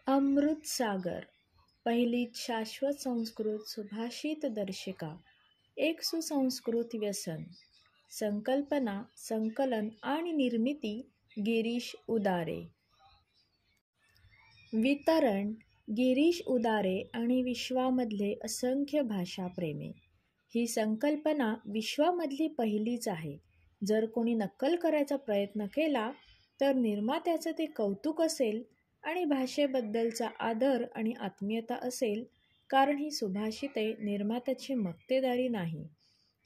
अमृतसागर, पहिलीच शाश्वत संस्कृत सुभाषित दर्शिका, एक सुसंस्कृत व्यसन. संकल्पना, संकलन आणि निर्मिती गिरीश उदारे. वितरण गिरीश उदारे आणि विश्वामधले असंख्य भाषाप्रेमी. ही संकल्पना विश्वामधली पहिलीच आहे. जर कोणी नक्कल करायचा प्रयत्न केला तर निर्मात्याचं ते कौतुक असेल आणि भाषेबद्दलचा आदर आणि आत्मीयता असेल, कारण ही सुभाषिते निर्मात्याची मक्तेदारी नाही.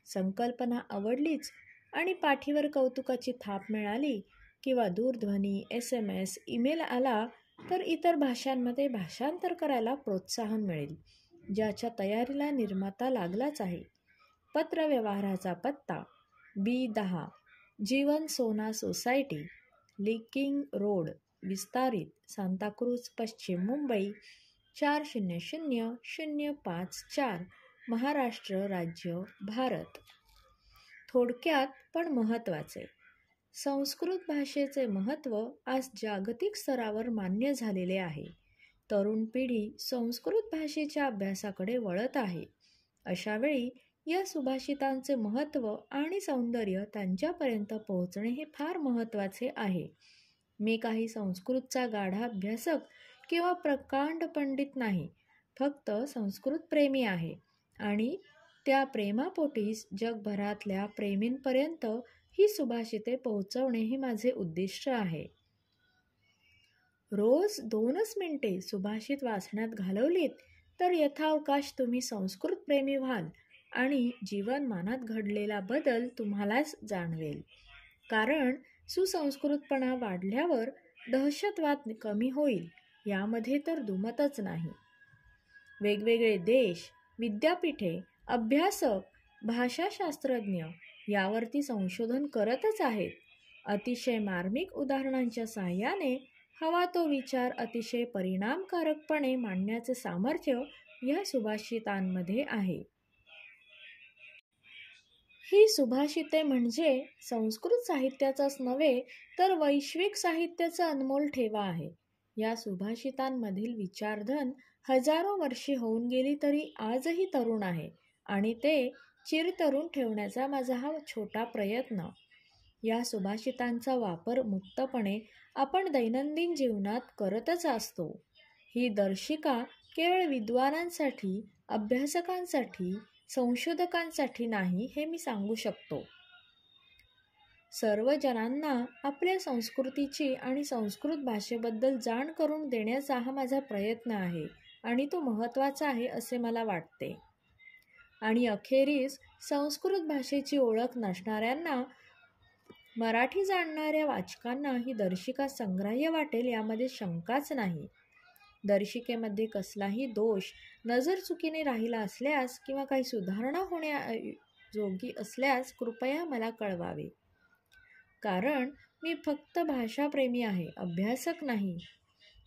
संकल्पना आवडलीच आणि पाठीवर कौतुकाची थाप मिळाली किंवा दूरध्वनी, SMS, ईमेल आला तर इतर भाषांमध्ये भाषांतर करायला प्रोत्साहन मिळेल, ज्याच्या तयारीला निर्माता लागलाच आहे. पत्रव्यवहाराचा पत्ता B10 जीवन सोना सोसायटी, लिकिंग रोड, विस्तारित, सांताक्रूझ, पश्चिम मुंबई 400054, महाराष्ट्र राज्य, भारत. थोडक्यात पण महत्त्वाचे. संस्कृत भाषेचे महत्त्व आज जागतिक स्तरावर मान्य झालेले आहे. तरुण पिढी संस्कृत भाषेच्या अभ्यासाकडे वळत आहे. अशावेळी या सुभाषितांचे महत्त्व आणि सौंदर्य त्यांच्यापर्यंत पोहोचणे हे फार महत्त्वाचे आहे. मी काही संस्कृतचा गाढा अभ्यासक किंवा प्रकांड पंडित नाही, फक्त संस्कृत प्रेमी आहे आणि त्या प्रेमापोटीच जगभरातल्या प्रेमींपर्यंत ही सुभाषिते पोहोचवणे हे माझे उद्दिष्ट आहे. रोज 2 मिनिटे सुभाषित वाचण्यात घालवलीत तर यथावकाश तुम्ही संस्कृत प्रेमी व्हाल आणि जीवनमानात घडलेला बदल तुम्हालाच जाणवेल. कारण सुसंस्कृतपणा वाढल्यावर दहशतवाद कमी होईल यामध्ये तर दुमतच नाही. वेगवेगळे देश, विद्यापीठे, अभ्यासक, भाषाशास्त्रज्ञ यावरती संशोधन करतच आहेत. अतिशय मार्मिक उदाहरणांच्या साहाय्याने हवा तो विचार अतिशय परिणामकारकपणे मांडण्याचे सामर्थ्य या सुभाषितांमध्ये आहे. ही सुभाषिते म्हणजे संस्कृत साहित्याचाच नव्हे तर वैश्विक साहित्याचा अनमोल ठेवा आहे. या सुभाषितांमधील विचारधन हजारो वर्षे होऊन गेली तरी आजही तरुण आहे आणि ते चिरतरुण ठेवण्याचा माझा हा छोटा प्रयत्न. या सुभाषितांचा वापर मुक्तपणे आपण दैनंदिन जीवनात करतच असतो. ही दर्शिका केवळ विद्वानांसाठी, अभ्यासकांसाठी, संशोधकांसाठी नाही हे मी सांगू शकतो. सर्व जणांना आपल्या संस्कृतीची आणि संस्कृत भाषेबद्दल जाण करून देण्याचा हा माझा प्रयत्न आहे आणि तो महत्त्वाचा आहे असे मला वाटते. आणि अखेरीस संस्कृत भाषेची ओळख नसणाऱ्यांना, मराठी जाणणाऱ्या वाचकांना ही दर्शिका संग्राह्य वाटेल यामध्ये शंकाच नाही. दर्शिकेमध्ये कसलाही दोष, नजरचुकीने राहिला असल्यास किंवा काही सुधारणा होण्याजोगी असल्यास कृपया मला कळवावे. कारण मी फक्त भाषाप्रेमी आहे, अभ्यासक नाही.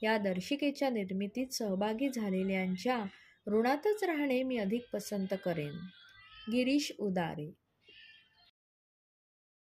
या दर्शिकेच्या निर्मितीत सहभागी झालेल्यांच्या ऋणातच राहणे मी अधिक पसंत करेन. गिरीश उदारे.